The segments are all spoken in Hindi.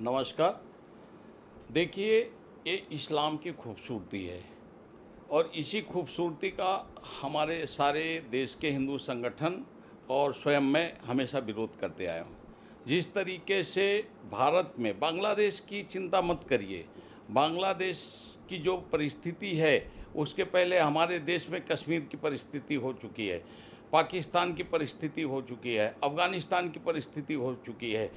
नमस्कार। देखिए, ये इस्लाम की खूबसूरती है और इसी खूबसूरती का हमारे सारे देश के हिंदू संगठन और स्वयं मैं हमेशा विरोध करते आया हूँ। जिस तरीके से भारत में बांग्लादेश की चिंता मत करिए, बांग्लादेश की जो परिस्थिति है उसके पहले हमारे देश में कश्मीर की परिस्थिति हो चुकी है, पाकिस्तान की परिस्थिति हो चुकी है, अफ़गानिस्तान की परिस्थिति हो चुकी है।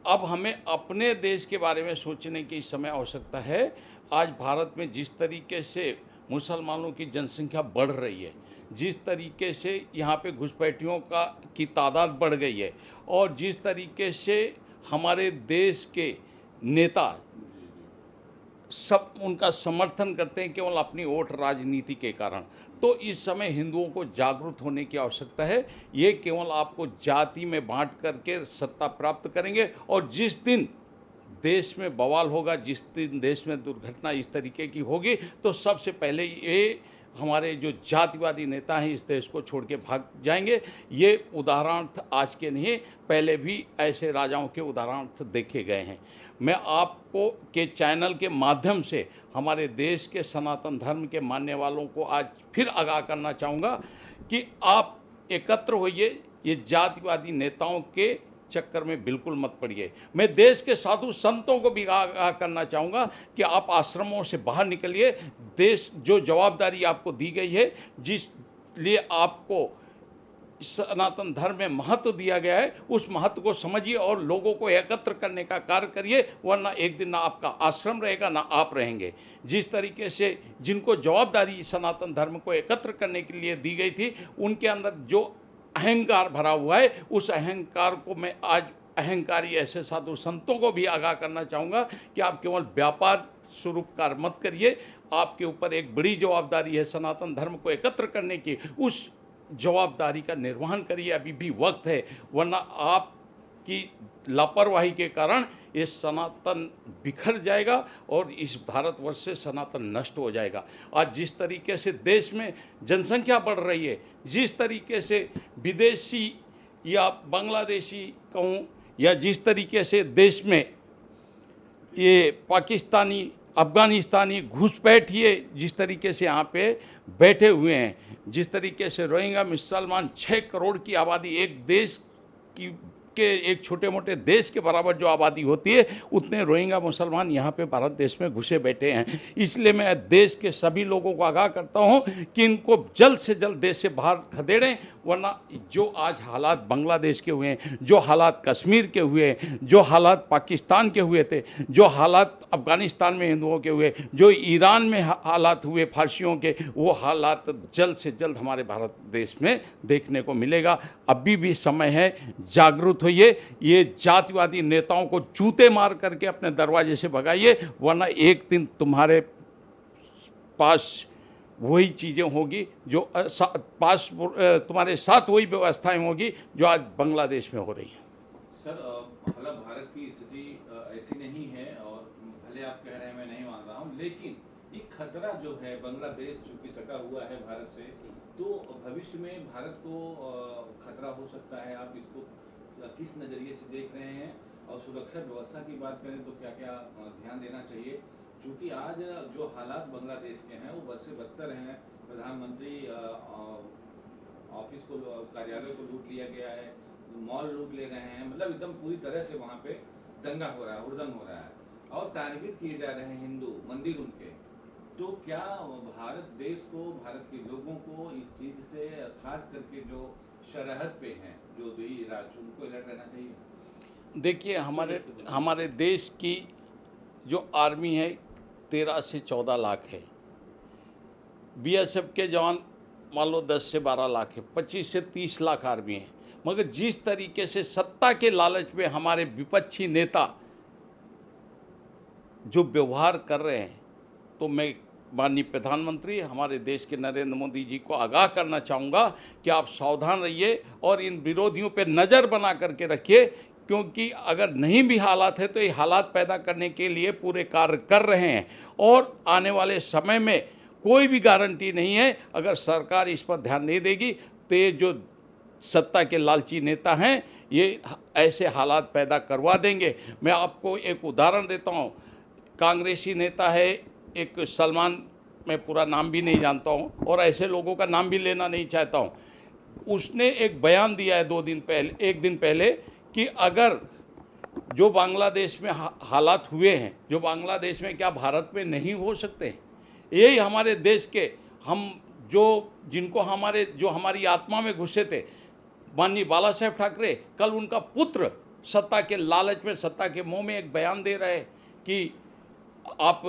अब हमें अपने देश के बारे में सोचने की इस समय आवश्यकता है। आज भारत में जिस तरीके से मुसलमानों की जनसंख्या बढ़ रही है, जिस तरीके से यहाँ पे घुसपैठियों की तादाद बढ़ गई है और जिस तरीके से हमारे देश के नेता सब उनका समर्थन करते हैं केवल अपनी वोट राजनीति के कारण, तो इस समय हिंदुओं को जागरूक होने की आवश्यकता है। ये केवल आपको जाति में बांट करके सत्ता प्राप्त करेंगे और जिस दिन देश में बवाल होगा, जिस दिन देश में दुर्घटना इस तरीके की होगी, तो सबसे पहले ये हमारे जो जातिवादी नेता हैं इस देश को छोड़ के भाग जाएंगे। ये उदाहरण आज के नहीं, पहले भी ऐसे राजाओं के उदाहरण देखे गए हैं। मैं आपको के चैनल के माध्यम से हमारे देश के सनातन धर्म के मानने वालों को आज फिर आगाह करना चाहूँगा कि आप एकत्र होइए, ये जातिवादी नेताओं के चक्कर में बिल्कुल मत पड़िए। मैं देश के साधु संतों को भी आगाह करना चाहूँगा कि आप आश्रमों से बाहर निकलिए। देश जो जवाबदारी आपको दी गई है, जिस लिए आपको सनातन धर्म में महत्व दिया गया है, उस महत्व को समझिए और लोगों को एकत्र करने का कार्य करिए, वरना एक दिन ना आपका आश्रम रहेगा ना आप रहेंगे। जिस तरीके से जिनको जवाबदारी सनातन धर्म को एकत्र करने के लिए दी गई थी, उनके अंदर जो अहंकार भरा हुआ है, उस अहंकार को मैं आज अहंकारी ऐसे साधु संतों को भी आगाह करना चाहूँगा कि आप केवल व्यापार स्वरूप कार्य मत करिए। आपके ऊपर एक बड़ी जवाबदारी है सनातन धर्म को एकत्र करने की, उस जवाबदारी का निर्वहन करिए, अभी भी वक्त है, वरना आपकी लापरवाही के कारण ये सनातन बिखर जाएगा और इस भारतवर्ष से सनातन नष्ट हो जाएगा। आज जिस तरीके से देश में जनसंख्या बढ़ रही है, जिस तरीके से विदेशी या बांग्लादेशी कहूँ, या जिस तरीके से देश में ये पाकिस्तानी अफ़गानिस्तानी घुसपैठिए जिस तरीके से यहाँ पे बैठे हुए हैं, जिस तरीके से रोहिंग्या मुसलमान 6 करोड़ की आबादी, एक देश की के एक छोटे मोटे देश के बराबर जो आबादी होती है, उतने रोहिंग्या मुसलमान यहाँ पे भारत देश में घुसे बैठे हैं। इसलिए मैं देश के सभी लोगों को आगाह करता हूँ कि इनको जल्द से जल्द देश से बाहर खदेड़ें, वरना जो आज हालात बांग्लादेश के हुए हैं, जो हालात कश्मीर के हुए हैं, जो हालात पाकिस्तान के हुए थे, जो हालात अफ़गानिस्तान में हिंदुओं के हुए, जो ईरान में हालात हुए फारसियों के, वो हालात जल्द से जल्द हमारे भारत देश में देखने को मिलेगा। अभी भी समय है, जागरूक होइए। ये जातिवादी नेताओं को जूते मार करके अपने दरवाजे से भगाइए, वरना एक दिन तुम्हारे पास वही चीज़ें होगी जो तुम्हारे साथ वही व्यवस्थाएं होगी जो आज बांग्लादेश में हो रही हैं। सर, मतलब भारत की स्थिति ऐसी नहीं है और भले आप कह रहे हैं, मैं नहीं मान रहा हूँ, लेकिन ये खतरा जो है बांग्लादेश चूंकि सटा हुआ है भारत से, तो भविष्य में भारत को खतरा हो सकता है। आप इसको किस नज़रिए से देख रहे हैं? और सुरक्षा व्यवस्था की बात करें तो क्या क्या ध्यान देना चाहिए? क्योंकि आज जो हालात बांग्लादेश के हैं वो बद से बदतर हैं। प्रधानमंत्री ऑफिस को, कार्यालय को लूट लिया गया है, मॉल लूट ले रहे हैं, मतलब एकदम पूरी तरह से वहाँ पे दंगा हो रहा है, हुड़दंग हो रहा है और तारबित किए जा रहे हैं हिंदू मंदिर उनके। तो क्या भारत देश को, भारत के लोगों को इस चीज़ से, खास करके जो सरहद पे हैं, जो दुई राज्य, उनको अलर्ट रहना चाहिए? देखिए, हमारे देश की जो आर्मी है 13 से 14 लाख है, बीएसएफ के जवान मान लो 10 से 12 लाख है, 25 से 30 लाख आर्मी है। मगर जिस तरीके से सत्ता के लालच में हमारे विपक्षी नेता जो व्यवहार कर रहे हैं, तो मैं माननीय प्रधानमंत्री हमारे देश के नरेंद्र मोदी जी को आगाह करना चाहूँगा कि आप सावधान रहिए और इन विरोधियों पर नज़र बना करके रखिए, क्योंकि अगर नहीं भी हालात है तो ये हालात पैदा करने के लिए पूरे कार्य कर रहे हैं और आने वाले समय में कोई भी गारंटी नहीं है। अगर सरकार इस पर ध्यान नहीं देगी तो ये जो सत्ता के लालची नेता हैं ये ऐसे हालात पैदा करवा देंगे। मैं आपको एक उदाहरण देता हूँ। कांग्रेसी नेता है एक सलमान, मैं पूरा नाम भी नहीं जानता हूँ और ऐसे लोगों का नाम भी लेना नहीं चाहता हूँ। उसने एक बयान दिया है 2 दिन पहले, 1 दिन पहले, कि अगर जो बांग्लादेश में हालात हुए हैं, जो बांग्लादेश में क्या भारत में नहीं हो सकते हैं? यही हमारे देश के हम जिनको हमारी आत्मा में घुसे थे, माननीय बाला साहेब ठाकरे, कल उनका पुत्र सत्ता के लालच में, सत्ता के मोह में एक बयान दे रहे हैं कि आप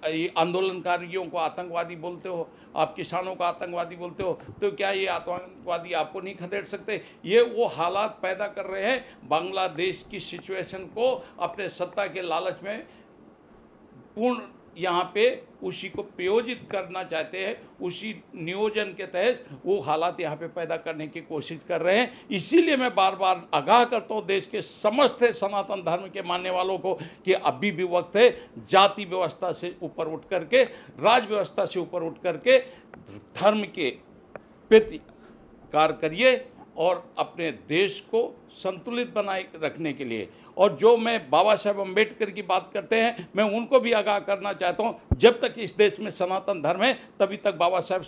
ये आंदोलनकारियों को आतंकवादी बोलते हो, आप किसानों को आतंकवादी बोलते हो, तो क्या ये आतंकवादी आपको नहीं खदेड़ सकते? ये वो हालात पैदा कर रहे हैं, बांग्लादेश की सिचुएशन को अपने सत्ता के लालच में पूर्ण यहाँ पे उसी को प्रयोजित करना चाहते हैं, उसी नियोजन के तहत वो हालात यहाँ पे पैदा करने की कोशिश कर रहे हैं। इसीलिए मैं बार बार आगाह करता हूँ देश के समस्त सनातन धर्म के मानने वालों को कि अभी भी वक्त है जाति व्यवस्था से ऊपर उठ करके, राज व्यवस्था से ऊपर उठ करके धर्म के प्रति कार्य करिए और अपने देश को संतुलित बनाए रखने के लिए। और जो मैं बाबा साहेब अम्बेडकर की बात करते हैं, मैं उनको भी आगाह करना चाहता हूं, जब तक इस देश में सनातन धर्म है तभी तक बाबा साहेब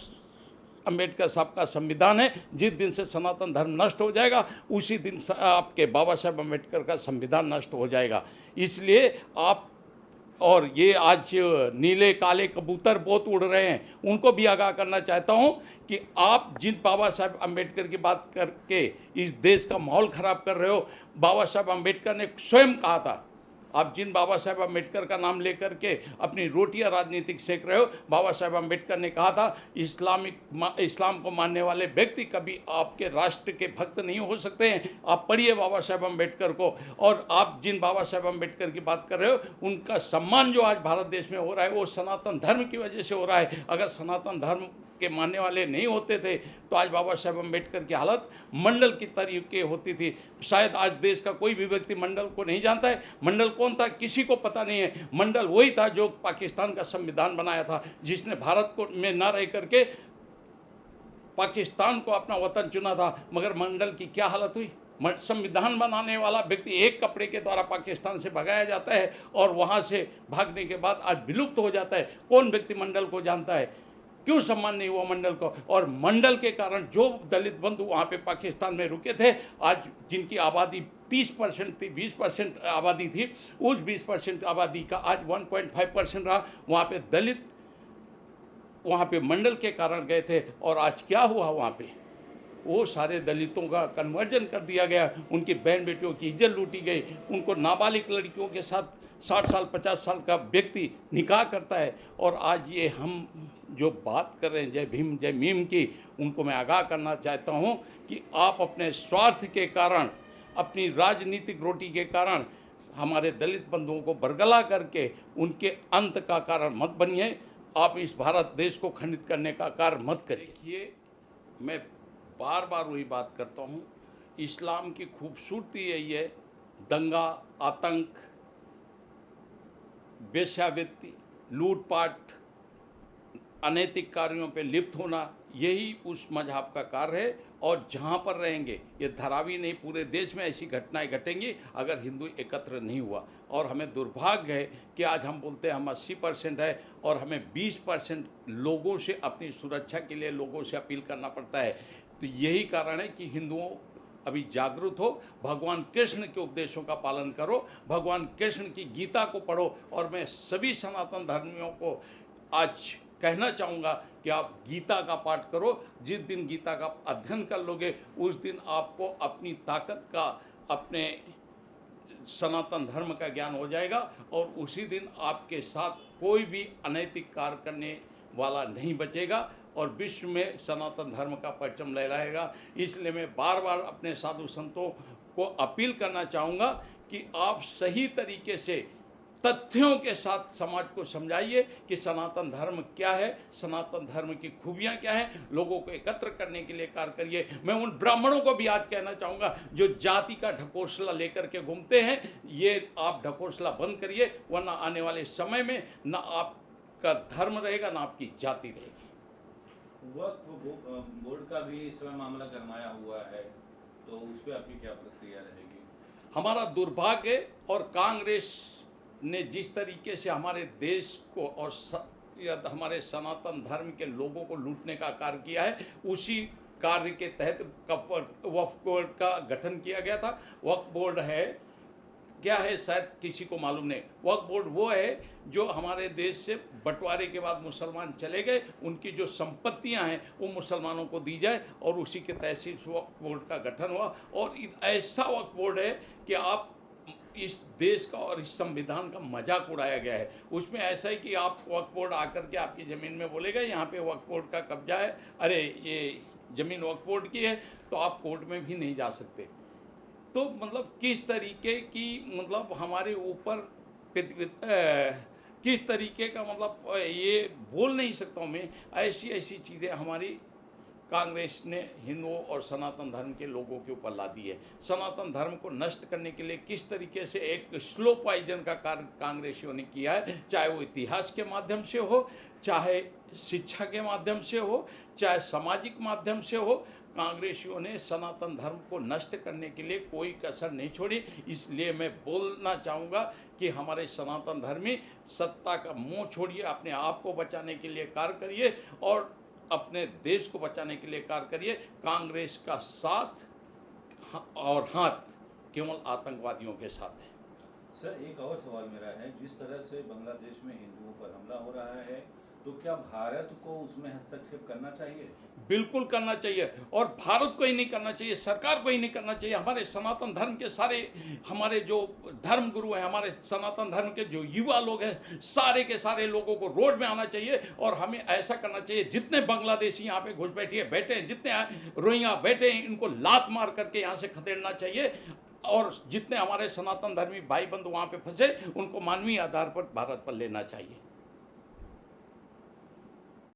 अम्बेडकर साहब का संविधान है। जिस दिन से सनातन धर्म नष्ट हो जाएगा उसी दिन आपके बाबा साहेब अम्बेडकर का संविधान नष्ट हो जाएगा। इसलिए आप, और ये आज नीले काले कबूतर बहुत उड़ रहे हैं, उनको भी आगाह करना चाहता हूं कि आप जिन बाबा साहेब अम्बेडकर की बात करके इस देश का माहौल ख़राब कर रहे हो, बाबा साहेब अम्बेडकर ने स्वयं कहा था, आप जिन बाबा साहेब अम्बेडकर का नाम लेकर के अपनी रोटियां राजनीतिक सेक रहे हो, बाबा साहेब अम्बेडकर ने कहा था इस्लाम को मानने वाले व्यक्ति कभी आपके राष्ट्र के भक्त नहीं हो सकते हैं। आप पढ़िए बाबा साहेब अम्बेडकर को। और आप जिन बाबा साहेब अम्बेडकर की बात कर रहे हो, उनका सम्मान जो आज भारत देश में हो रहा है वो सनातन धर्म की वजह से हो रहा है। अगर सनातन धर्म के मानने वाले नहीं होते थे तो आज बाबा साहेब अम्बेडकर की हालत मंडल की तरीके होती थी। शायद आज देश का कोई भी व्यक्ति मंडल को नहीं जानता है। मंडल कौन था किसी को पता नहीं है। मंडल वही था जो पाकिस्तान का संविधान बनाया था, जिसने भारत को में न रह करके पाकिस्तान को अपना वतन चुना था। मगर मंडल की क्या हालत हुई? संविधान बनाने वाला व्यक्ति एक कपड़े के द्वारा पाकिस्तान से भगाया जाता है और वहाँ से भागने के बाद आज विलुप्त हो जाता है। कौन व्यक्ति मंडल को जानता है? क्यों सम्मान नहीं हुआ मंडल को? और मंडल के कारण जो दलित बंधु वहाँ पे पाकिस्तान में रुके थे, आज जिनकी आबादी 30% थी, 20% आबादी थी, उस 20% आबादी का आज 1.5% रहा। वहाँ पे दलित वहाँ पे मंडल के कारण गए थे और आज क्या हुआ? वहाँ पे वो सारे दलितों का कन्वर्जन कर दिया गया, उनकी बहन बेटियों की इज्जत लूटी गई, उनको नाबालिग लड़कियों के साथ 60 साल 50 साल का व्यक्ति निकाह करता है। और आज ये हम जो बात कर रहे हैं जय भीम जय मीम की, उनको मैं आगाह करना चाहता हूँ कि आप अपने स्वार्थ के कारण, अपनी राजनीतिक रोटी के कारण हमारे दलित बंधुओं को बरगला करके उनके अंत का कारण मत बनिए। आप इस भारत देश को खंडित करने का कार्य मत करिए। मैं बार बार वही बात करता हूँ, इस्लाम की खूबसूरती यही है, दंगा, आतंक, वेश्यावृत्ति, लूटपाट, अनैतिक कार्यों पे लिप्त होना, यही उस मजहब का कार्य है। और जहाँ पर रहेंगे, ये धारावी नहीं, पूरे देश में ऐसी घटनाएं घटेंगी अगर हिंदू एकत्र नहीं हुआ। और हमें दुर्भाग्य है कि आज हम बोलते हैं हम 80% है और हमें 20% लोगों से अपनी सुरक्षा के लिए लोगों से अपील करना पड़ता है। तो यही कारण है कि हिंदुओं अभी जागरूक हो, भगवान कृष्ण के उपदेशों का पालन करो, भगवान कृष्ण की गीता को पढ़ो। और मैं सभी सनातन धर्मियों को आज कहना चाहूँगा कि आप गीता का पाठ करो। जिस दिन गीता का अध्ययन कर लोगे उस दिन आपको अपनी ताकत का, अपने सनातन धर्म का ज्ञान हो जाएगा और उसी दिन आपके साथ कोई भी अनैतिक कार्य करने वाला नहीं बचेगा और विश्व में सनातन धर्म का परचम लहराएगा। इसलिए मैं बार बार अपने साधु संतों को अपील करना चाहूँगा कि आप सही तरीके से तथ्यों के साथ समाज को समझाइए कि सनातन धर्म क्या है, सनातन धर्म की खूबियाँ क्या हैं, लोगों को एकत्र करने के लिए कार्य करिए। मैं उन ब्राह्मणों को भी आज कहना चाहूँगा जो जाति का ढकोसला लेकर के घूमते हैं, ये आप ढकोसला बंद करिए, वरना आने वाले समय में ना आपका धर्म रहेगा ना आपकी जाति रहेगी। वक्फ बोर्ड का भी इस समय मामला गरमाया हुआ है। तो उस पर आपकी क्या प्रतिक्रिया रहेगी? हमारा दुर्भाग्य है, और कांग्रेस ने जिस तरीके से हमारे देश को और या हमारे सनातन धर्म के लोगों को लूटने का कार्य किया है, उसी कार्य के तहत वक्फ बोर्ड का गठन किया गया था। वक्फ बोर्ड है क्या है शायद किसी को मालूम नहीं। वक्फ बोर्ड वो है जो हमारे देश से बंटवारे के बाद मुसलमान चले गए, उनकी जो संपत्तियां हैं वो मुसलमानों को दी जाए, और उसी के तहत से इस वक्फ बोर्ड का गठन हुआ। और ऐसा वक्फ बोर्ड है कि आप इस देश का और इस संविधान का मजाक उड़ाया गया है। उसमें ऐसा है कि आप वक्फ बोर्ड आकर के आपकी ज़मीन में बोलेगा यहाँ पे वक्फ बोर्ड का कब्जा है, अरे ये ज़मीन वक्फ बोर्ड की है, तो आप कोर्ट में भी नहीं जा सकते। तो मतलब किस तरीके की मतलब हमारे ऊपर किस तरीके का मतलब ये बोल नहीं सकता हूँ मैं, ऐसी ऐसी चीज़ें हमारी कांग्रेस ने हिंदुओं और सनातन धर्म के लोगों के ऊपर ला दी है। सनातन धर्म को नष्ट करने के लिए किस तरीके से एक स्लो पॉइजन का कार्य कांग्रेसियों ने किया है, चाहे वो इतिहास के माध्यम से हो, चाहे शिक्षा के माध्यम से हो, चाहे सामाजिक माध्यम से हो, कांग्रेसियों ने सनातन धर्म को नष्ट करने के लिए कोई कसर नहीं छोड़ी। इसलिए मैं बोलना चाहूँगा कि हमारे सनातन धर्मी सत्ता का मुँह छोड़िए, अपने आप को बचाने के लिए कार्य करिए और अपने देश को बचाने के लिए कार्य करिए। कांग्रेस का साथ और हाथ केवल आतंकवादियों के साथ है। सर, एक और सवाल मेरा है, जिस तरह से बांग्लादेश में हिंदुओं पर हमला हो रहा है, तो क्या भारत को उसमें हस्तक्षेप करना चाहिए? बिल्कुल करना चाहिए, और भारत को ही नहीं करना चाहिए, सरकार को ही नहीं करना चाहिए। हमारे सनातन धर्म के सारे हमारे जो धर्म गुरु हैं, हमारे सनातन धर्म के जो युवा लोग हैं, सारे के सारे लोगों को रोड में आना चाहिए, और हमें ऐसा करना चाहिए जितने बांग्लादेशी यहाँ पे घुस बैठे हैं, जितने रोहिंग्या बैठे हैं, इनको लात मार करके यहाँ से खदेड़ना चाहिए, और जितने हमारे सनातन धर्मी भाई बंधु वहाँ पे फंसे उनको मानवीय आधार पर भारत पर लेना चाहिए।